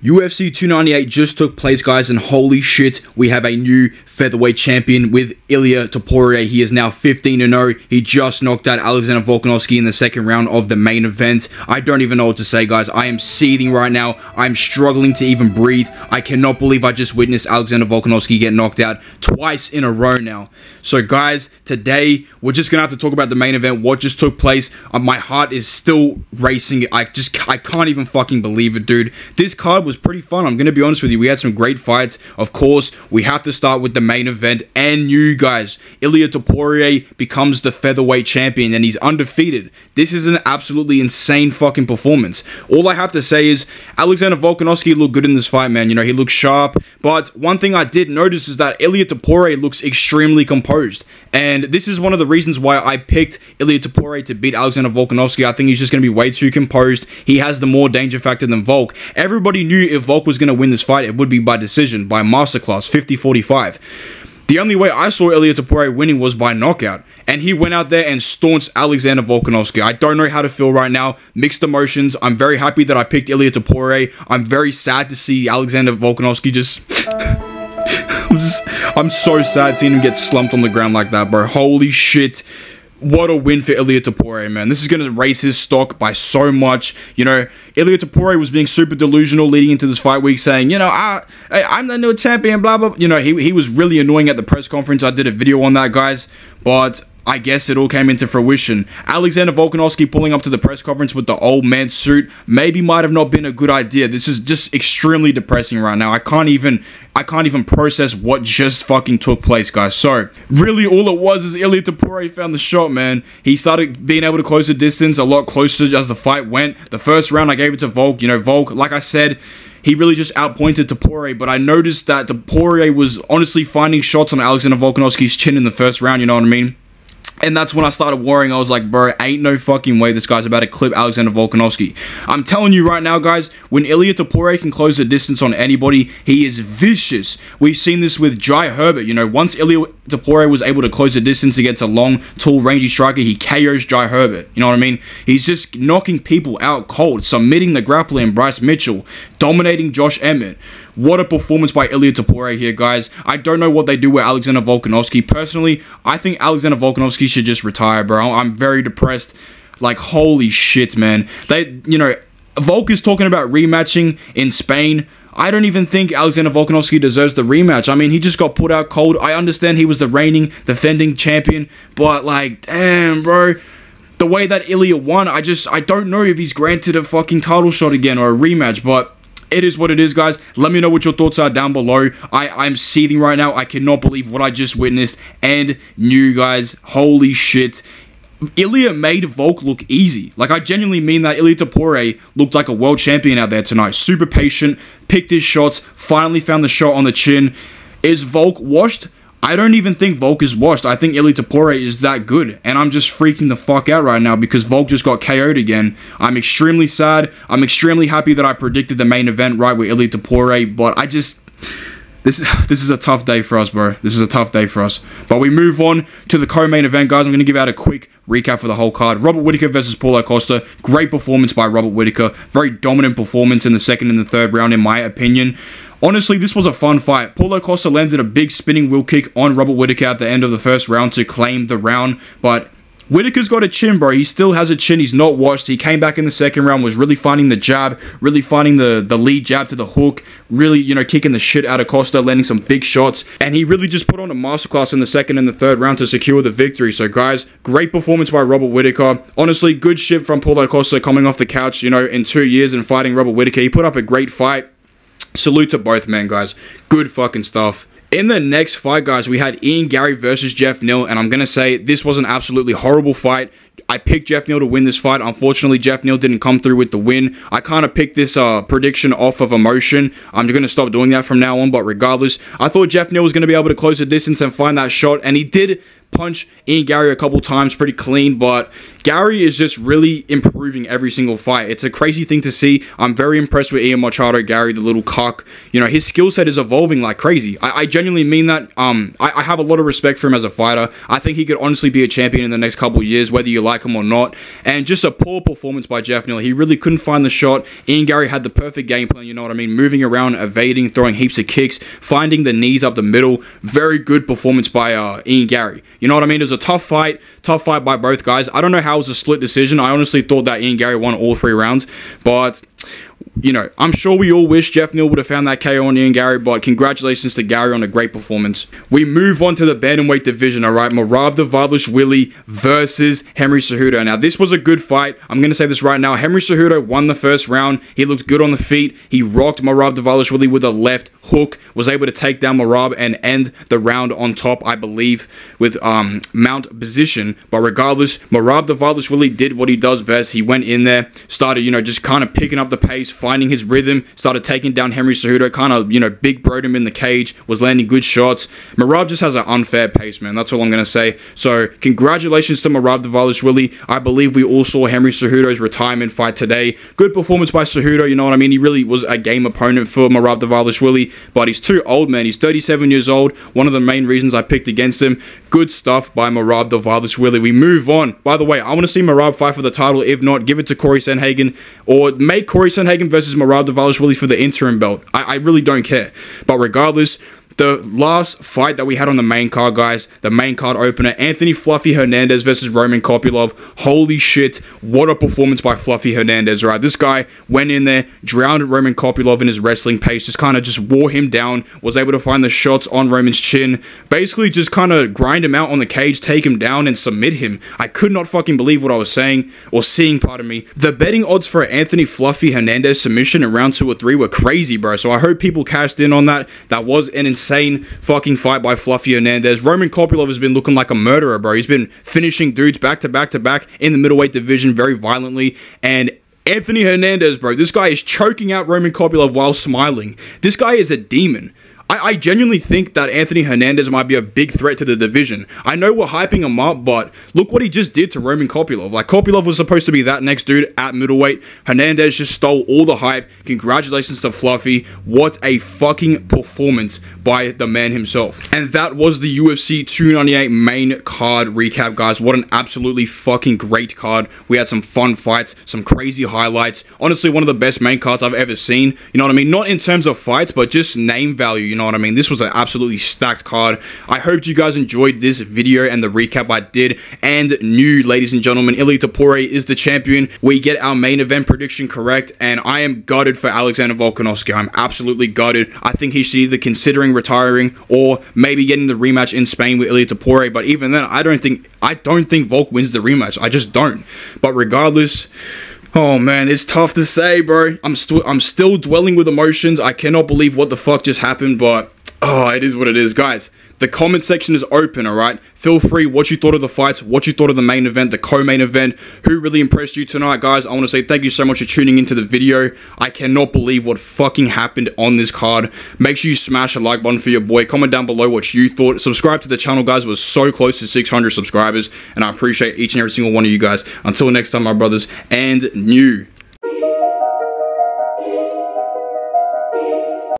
UFC 298 just took place, guys, and holy shit, we have a new featherweight champion with Ilia Topuria. He is now 15-0. He just knocked out Alexander Volkanovski in the second round of the main event. I don't even know what to say, guys. I am seething right now. I'm struggling to even breathe. I cannot believe I just witnessed Alexander Volkanovski get knocked out twice in a row now. So, guys, today, we're just going to have to talk about the main event, what just took place. My heart is still racing. I can't even fucking believe it, dude. This card was pretty fun. I'm going to be honest with you. We had some great fights. Of course, we have to start with the main event. And you guys, Ilia Topuria becomes the featherweight champion and he's undefeated. This is an absolutely insane fucking performance. All I have to say is Alexander Volkanovski looked good in this fight, man. You know, he looked sharp. But one thing I did notice is that Ilia Topuria looks extremely composed. And this is one of the reasons why I picked Ilia Topuria to beat Alexander Volkanovski. I think he's just going to be way too composed. He has the more danger factor than Volk. Everybody knew if Volk was going to win this fight, it would be by decision, by masterclass, 50-45. The only way I saw Ilia Topuria winning was by knockout. And he went out there and staunched Alexander Volkanovski. I don't know how to feel right now. Mixed emotions. I'm very happy that I picked Ilia Topuria. I'm very sad to see Alexander Volkanovski just... I'm so sad seeing him get slumped on the ground like that, bro. Holy shit. What a win for Ilia Topuria, man. This is going to raise his stock by so much. You know, Ilia Topuria was being super delusional leading into this fight week, saying, you know, I'm the new champion, blah, blah. You know, he was really annoying at the press conference. I did a video on that, guys. But I guess it all came into fruition. Alexander Volkanovski pulling up to the press conference with the old man suit maybe might have not been a good idea. This is just extremely depressing right now. I can't even process what just fucking took place, guys. So, really all it was is Ilia Topuria found the shot, man. He started being able to close the distance a lot closer as the fight went. The first round I gave it to Volk. You know, Volk, like I said, he really just outpointed Topuria, but I noticed that Topuria was honestly finding shots on Alexander Volkanovski's chin in the first round, you know what I mean? And that's when I started worrying. I was like, bro, ain't no fucking way this guy's about to clip Alexander Volkanovski. I'm telling you right now, guys, when Ilia Topuria can close the distance on anybody, he is vicious. We've seen this with Jai Herbert. You know, once Ilia Topuria was able to close the distance against a long, tall, rangy striker, he KOs Jai Herbert. You know what I mean? He's just knocking people out cold, submitting the grappler in Bryce Mitchell, dominating Josh Emmett. What a performance by Ilia Topuria here, guys. I don't know what they do with Alexander Volkanovski. Personally, I think Alexander Volkanovski should just retire, bro. I'm very depressed. Like, holy shit, man. You know, Volk is talking about rematching in Spain. I don't even think Alexander Volkanovski deserves the rematch. I mean, he just got put out cold. I understand he was the reigning, defending champion, but, like, damn, bro. The way that Ilia won, I don't know if he's granted a fucking title shot again or a rematch, but it is what it is, guys. Let me know what your thoughts are down below. I'm seething right now. I cannot believe what I just witnessed and knew, guys. Holy shit. Ilia made Volk look easy. Like, I genuinely mean that. Ilia Topuria looked like a world champion out there tonight. Super patient, picked his shots, finally found the shot on the chin. Is Volk washed? I don't even think Volk is washed. I think Ilia Topuria is that good. And I'm just freaking the fuck out right now because Volk just got KO'd again. I'm extremely sad. I'm extremely happy that I predicted the main event right with Ilia Topuria. But I just... This is a tough day for us, bro. This is a tough day for us. But we move on to the co-main event, guys. I'm going to give out a quick recap for the whole card. Robert Whittaker versus Paulo Costa. Great performance by Robert Whittaker. Very dominant performance in the second and the third round, in my opinion. Honestly, this was a fun fight. Paulo Costa landed a big spinning wheel kick on Robert Whittaker at the end of the first round to claim the round, but Whittaker's got a chin, bro. He still has a chin. He's not washed. He came back in the second round, was really finding the jab, really finding the lead jab to the hook, really, you know, kicking the shit out of Costa, landing some big shots, and he really just put on a masterclass in the second and the third round to secure the victory. So, guys, great performance by Robert Whittaker. Honestly, good shit from Paulo Costa coming off the couch, you know, in 2 years and fighting Robert Whittaker. He put up a great fight. Salute to both men, guys. Good fucking stuff. In the next fight, guys, we had Ian Garry versus Jeff Neal, and I'm going to say this was an absolutely horrible fight. I picked Jeff Neal to win this fight. Unfortunately, Jeff Neal didn't come through with the win. I kind of picked this prediction off of emotion. I'm going to stop doing that from now on, but regardless, I thought Jeff Neal was going to be able to close the distance and find that shot, and he did, punch Ian Gary a couple times pretty clean, but Gary is just really improving every single fight. It's a crazy thing to see. I'm very impressed with Ian Machado, Gary, the little cock. You know, his skill set is evolving like crazy. I genuinely mean that. I have a lot of respect for him as a fighter. I think he could honestly be a champion in the next couple of years, whether you like him or not. And just a poor performance by Jeff Neal. He really couldn't find the shot. Ian Gary had the perfect game plan, you know what I mean? Moving around, evading, throwing heaps of kicks, finding the knees up the middle. Very good performance by Ian Gary. You know what I mean? It was a tough fight by both guys. I don't know how it was a split decision. I honestly thought that Ian Gary won all 3 rounds, but you know, I'm sure we all wish Jeff Neal would have found that KO on Ian Gary, but congratulations to Gary on a great performance. We move on to the bantamweight division, alright? Merab Dvalishvili versus Henry Cejudo. Now, this was a good fight. I'm going to say this right now. Henry Cejudo won the first round. He looked good on the feet. He rocked Merab Dvalishvili with a left hook, was able to take down Merab and end the round on top, I believe, with mount position. But regardless, Merab Dvalishvili did what he does best. He went in there, started, you know, just kind of picking up the pace, finding his rhythm, started taking down Henry Cejudo, kind of, you know, big broed him in the cage, was landing good shots. Merab just has an unfair pace, man. That's all I'm going to say. So, congratulations to Merab Dvalishvili. I believe we all saw Henry Cejudo's retirement fight today. Good performance by Cejudo, you know what I mean? He really was a game opponent for Merab Dvalishvili, but he's too old, man. He's 37 years old. One of the main reasons I picked against him. Good stuff by Merab Dvalishvili. We move on. By the way, I want to see Merab fight for the title. If not, give it to Corey Sandhagen, or make Corey Sandhagen versus Merab Dvalishvili for the interim belt. I really don't care. But regardless, the last fight that we had on the main card, guys, the main card opener, Anthony Fluffy Hernandez versus Roman Kopylov. Holy shit, what a performance by Fluffy Hernandez, right? This guy went in there, drowned Roman Kopylov in his wrestling pace, just kind of just wore him down, was able to find the shots on Roman's chin, basically just kind of grind him out on the cage, take him down, and submit him. I could not fucking believe what I was saying, or seeing, pardon me. The betting odds for Anthony Fluffy Hernandez submission in round 2 or 3 were crazy, bro, so I hope people cashed in on that. That was an insane fucking fight by Fluffy Hernandez. Roman Kopylov has been looking like a murderer, bro. He's been finishing dudes back to back to back in the middleweight division very violently, and Anthony Hernandez, bro, this guy is choking out Roman Kopylov while smiling. This guy is a demon. I genuinely think that Anthony Hernandez might be a big threat to the division. I know we're hyping him up, but look what he just did to Roman Kopylov. Like, Kopylov was supposed to be that next dude at middleweight. Hernandez just stole all the hype. Congratulations to Fluffy. What a fucking performance by the man himself. And that was the UFC 298 main card recap, guys. What an absolutely fucking great card. We had some fun fights, some crazy highlights. Honestly, one of the best main cards I've ever seen. You know what I mean? Not in terms of fights, but just name value. You know what I mean? This was an absolutely stacked card. I hope you guys enjoyed this video and the recap I did. And new, ladies and gentlemen, Ilia Topuria is the champion. We get our main event prediction correct, and I am gutted for Alexander Volkanovski. I'm absolutely gutted. I think he should either considering retiring or maybe getting the rematch in Spain with Ilia Topuria. But even then, I don't think Volk wins the rematch. I just don't. But regardless, oh man, it's tough to say, bro. I'm still dwelling with emotions. I cannot believe what the fuck just happened, but oh, it is what it is, guys. The comment section is open, alright? Feel free, what you thought of the fights, what you thought of the main event, the co-main event, who really impressed you tonight, guys. I want to say thank you so much for tuning into the video. I cannot believe what fucking happened on this card. Make sure you smash a like button for your boy. Comment down below what you thought. Subscribe to the channel, guys. We're so close to 600 subscribers, and I appreciate each and every single one of you guys. Until next time, my brothers, and new.